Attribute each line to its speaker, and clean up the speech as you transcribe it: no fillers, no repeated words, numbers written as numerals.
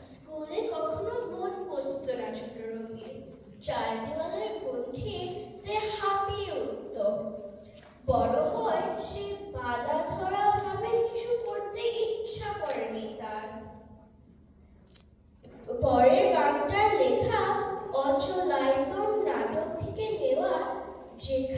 Speaker 1: স্কুলে কখনো মন বসতো না ছোট রোগীর, চার দেওয়ালের কণ্ঠেতে হাঁপিয়ে উঠত। বড় হয় সে বাধা ধরা ভাবে কিছু করতে ইচ্ছা করেনি তার। পরের গানটার লেখা অচলায়তন নাটক থেকে নেওয়া, যেখানে